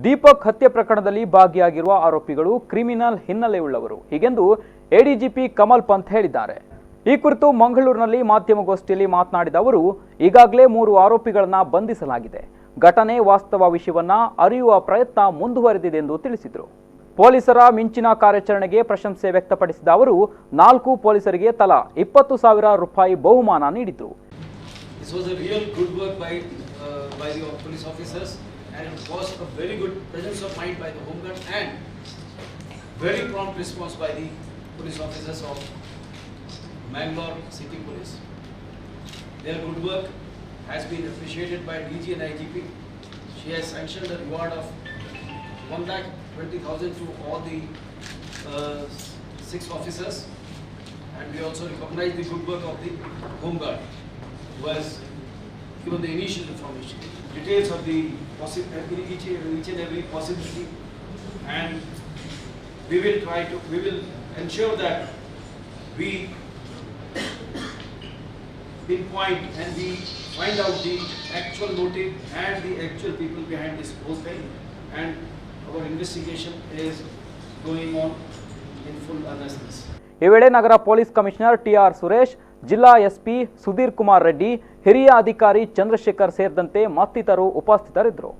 ದೀಪಕ್ ಹತ್ಯೆ ಪ್ರಕರಣದಲ್ಲಿ ಭಾಗಿಯಾಗಿರುವ ಆರೋಪಿಗಳು ಕ್ರಿಮಿನಲ್ ಹಿನ್ನೆಲೆಯುಳ್ಳವರು ಹೀಗೆಂದು ಎಡಿಜಿಪಿ ಕಮಲ್ ಪಂಥ್ ಹೇಳಿದ್ದಾರೆ. ಈ ಕುರಿತು ಮಂಗಳೂರಿನಲ್ಲಿ ಮಾಧ್ಯಮಗೋಷ್ಠಿಯಲ್ಲಿ ಮಾತನಾಡಿದ ಅವರು, ಈಗಾಗಲೇ 3 ಆರೋಪಿಗಳನ್ನು ಬಂಧಿಸಲಾಗಿದೆ. ಘಟನೆ ವಾಸ್ತವ ವಿಷಯವನ್ನ ಅರಿಯುವ ಪ್ರಯತ್ನ ಮುಂದುವರೆದಿದೆ ಎಂದು ತಿಳಿಸಿದರು. ಪೊಲೀಸರ ಮಿಂಚಿನ ಕಾರ್ಯಾಚರಣೆಗೆ ಪ್ರಶಂಸೆ ವ್ಯಕ್ತಪಡಿಸಿದ ಅವರು 4 ಪೊಲೀಸರಿಗೆ ತಲಾ 20,000 ರೂಪಾಯಿ ಬಹುಮಾನ ನೀಡಿದರು. This was a real good work by the police officers, and it was a very good presence of mind by the Home Guard and very prompt response by the police officers of Mangalore City Police. Their good work has been appreciated by DG and IGP. She has sanctioned a reward of 1,20,000 to all the 6 officers, and we also recognize the good work of the Home Guard, who has given the initial information, details of the each and every possibility, and we will ensure that we pinpoint and we find out the actual motive and the actual people behind this whole thing, and our investigation is going on in full earnestness. ಈ ವೇಳೆ ನಗರ police commissioner TR Suresh, ಜಿಲ್ಲಾ SP Sudhir Kumar Reddy, ಹಿರಿಯ ಅಧಿಕಾರಿ ಚಂದ್ರಶೇಖರ್ ಸೇರಿದಂತೆ ಮತ್ತಿತರರು ಉಪಸ್ಥಿತರಿದ್ದರು.